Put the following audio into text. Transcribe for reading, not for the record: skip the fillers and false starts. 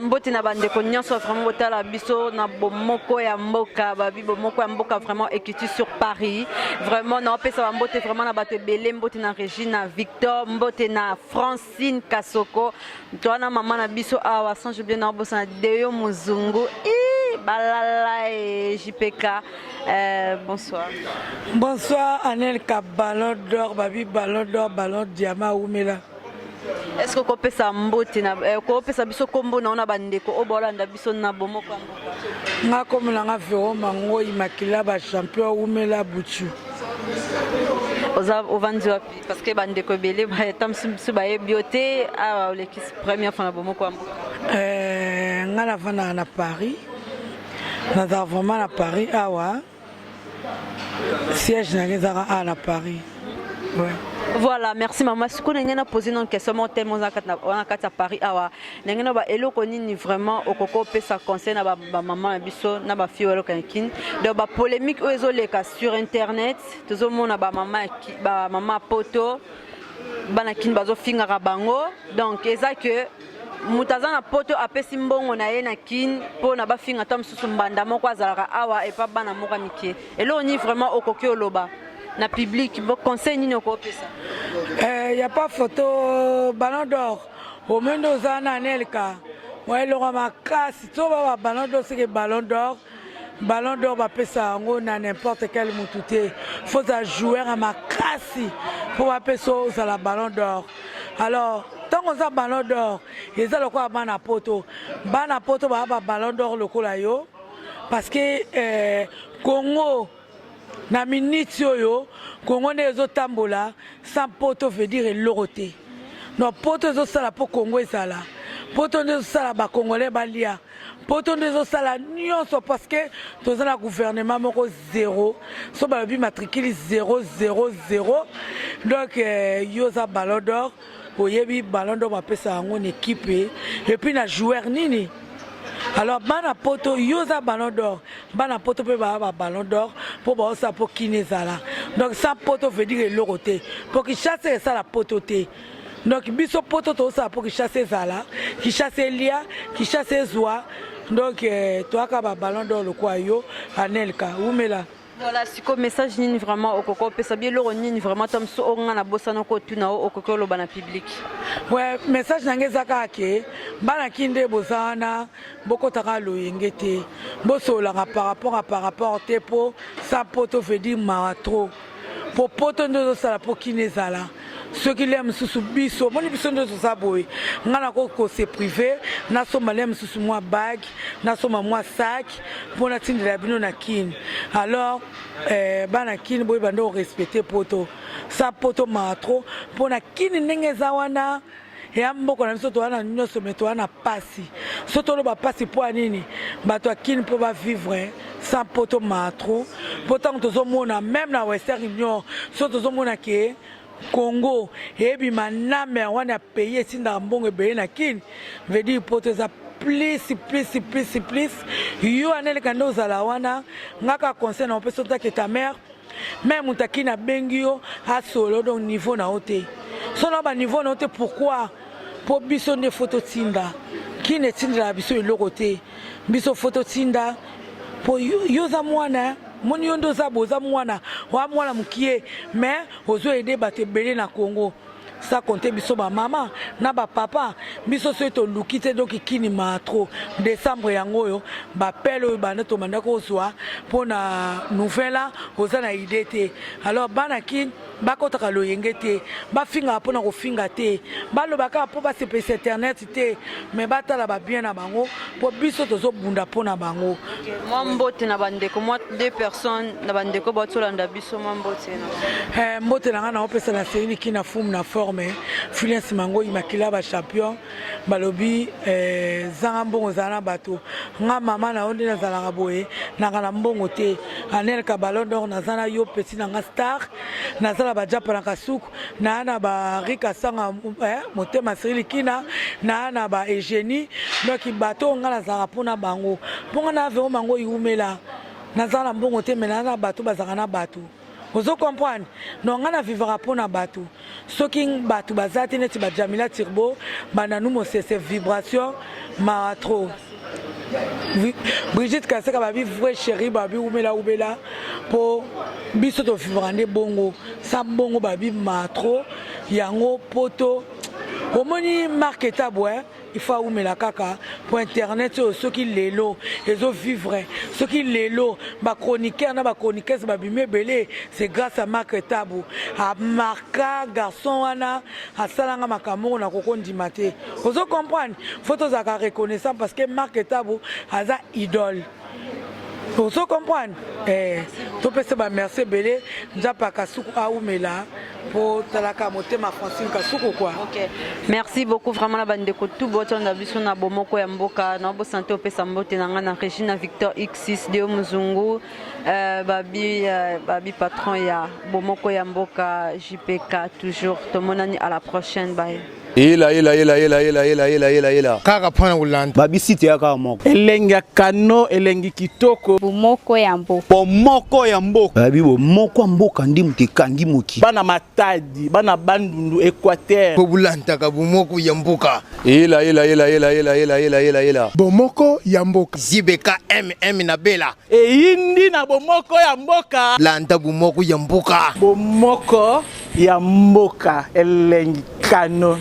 mbote na bande ko nyonso vraiment botala biso na bomoko ya mboka babi bomoko ya mboka vraiment écrit sur Paris vraiment na opesa mbote vraiment na bato belé mbote na Régine na Victor mbote na Francine Kasoko toana mama na biso awa sans oublier na bosa Deyo Muzungu balala et JPK bonsoir. Bonsoir Anelka Ballon d'Or babi Ballon d'Or Ballon Diamant Oumela. Est-ce que vous pesa mbote na ko pesa biso kombo na ona bandeko o bolanda biso na bomoko mboka nga comme nga Véro Mango Imakila ba champion Oumela Bouchu oza ovandi wapi parce que bandeko belé ba tam su ba bioté a l'équipe première fois na bomoko mboka nga na vana na Paris na vraiment na Paris awa siège na ngezaka na Paris ouais. Voilà, merci maman. Ce qu'on a posé une question, mon thème, on a à Paris. Awa, n'engena ba elo koni vraiment au coco pesa conseil na ba maman biso na ba fille elo kankin. Donc ba polémique ozo leka sur internet. Tout monde na ba maman poto bana kin bazo finga bango. Donc eza que mutaza na poto apesi mbongo na ye na kin po na ba finga tam susu mbanda moko azalaka awa et pas bana moka mike. Elo ni vraiment au coco loba. Na public, bon conseil ni noko pesa. Y a pas photo Ballon d'Or. Au moins nous en Anelka. Ouais, le roi casse. Tout va Ballon d'Or, c'est que Ballon d'Or. Ballon d'Or va pesa on a n'importe quel moutouté. Faut un joueur à ma casse pour appeler ça la Ballon d'Or. Alors tant qu'on a Ballon d'Or, ils ont le quoi bana poto va Ballon d'Or le colayo parce que Congo na minute yoyo Congo nezo tambola sans poto veut dire loroté. Non poto zo sala po Congo ezala. Poto nezo sala ba congolais balia. Poto nezo sala nyonso parce que toza na gouvernement moko 0. So ba bi matricule 0 0 0. Donc yoza Ballon d'Or, oyebi Ballon d'Or ba pesa ngo équipe et puis na joueur nini. Alors bana poto yoza Ballon d'Or bana poto pe ba Ballon d'Or pour ba ça pour kinezala donc ça poto veut dire loroté pour qu'il chasse ça la pototé donc biso poto to ça pour qu'il chasse zala qui chasse lia qui chasse zoa donc toi ka ba Ballon d'Or le quoi yo Anelka Oumela. Voilà, c'est comme message ni vraiment au coco pesa bien le ni vraiment tam so on na bossa no ko tuna au coco lo bana public. Ouais, message nangezaka ke bana kinde bozana boko taka lo yengete bosola par rapport tepo sa poto veut dire maratro pour poto ndo sala pour kinezala ceux qui l'aiment sous biso mon biso ndo ça boy ngana ko c'est privé na so malem sous moi bag na so moi sac pour na tindela bino na kin alors bana kin boy bando respecter poto sa poto maratro pour na kin ndengeza wana ya mboko na biso to wana nyoso meto wana pasi soto lo ba pasi po anini bato akini po ba vivre sans poto matro pourtant to zo mona même na Western Union soto zo mona ke Congo ebi maname wana payer sinda mbongo be na kin veut dire poto za plus yo anele kando za wana ngaka conseil na peso ta ke ta mère même utakina bengio a solo donc niveau na ote solo ba niveau na ote pourquoi pour biso ne photo tinda qui ne tinda biso eloroté biso photo tinda pour yoza mwana mon yondo za boza mwana wa mwana mukie mais ozo aider bato belé na Congo ça compter biso ba maman na ba papa biso so to lukite donc kini ma trop décembre yango yo ba pelo ba na to mandako zwa pona nouvelle oza na idée te alors bana kin ba kotaka lo yengete ba finga pona ko finga te ba lo baka po ba se internet te mais ba tala ba bien na bango po biso to zo bunda pona bango moi mbote na bandeko moi deux personnes na bandeko ba tolanda biso moi mbote na mbote na ngana opesa na série kina fum na forme Fulence Mango Imakila ba champion balobi zanga mbongo zana bato nga mama na onde na zala boye na ngana mbongo te Anelka Ballon d'Or na zana yo petit na nga star na zala ba japa na kasuku na ana ba rika sanga motema sirili kina na ana ba Eugénie donc bato nga na zala pona bango ponga na Véro Mango Iumela na zala mbongo te mena na bato bazanga na bato Vous comprenez? Non, on a vivre pour na batu. Ce qui batu bazati neti ba Jamila Turbo, bananou mo ces vibrations maratro. Brigitte Kaseka babi vrai chéri babi ubela pour biso to vivre ande bongo. Sa bongo babi matro yango poto. Omoni marketa bois. Il faut oumela kaka pour internet ceux qui l'élo les autres vivre ceux qui l'élo ba chroniqueur na ba chroniqueuse ba bimé belé c'est grâce à Marc Tabou à marka garçon wana à salanga makambo na kokondi maté vous comprendre photos à reconnaissant parce que Marc Tabou a za idole. Vous comprenez? Tu peux se merci belé njapa kasuku a oumela pour talaka motema Francine kasuku quoi. OK. Merci beaucoup vraiment la bande de tout boton na biso na bomoko ya mboka na bo santé opesa mbote nanga na Regina Victor X6 de Muzungu babi patron ya bomoko ya mboka JPK toujours to monani à la prochaine bye. Ila kaka pona ulanda babi site ya kaka moko elenga kano elengi kitoko bomoko ya mboka babi bomoko ya mboka ndi mutekangi moki bana matadi bana bandundu Équateur pobulanta ka bomoko ya mboka ila bomoko ya mboka zibeka na bela eyindi na bomoko ya mboka landa bomoko ya mboka bomoko ya mboka elengi kano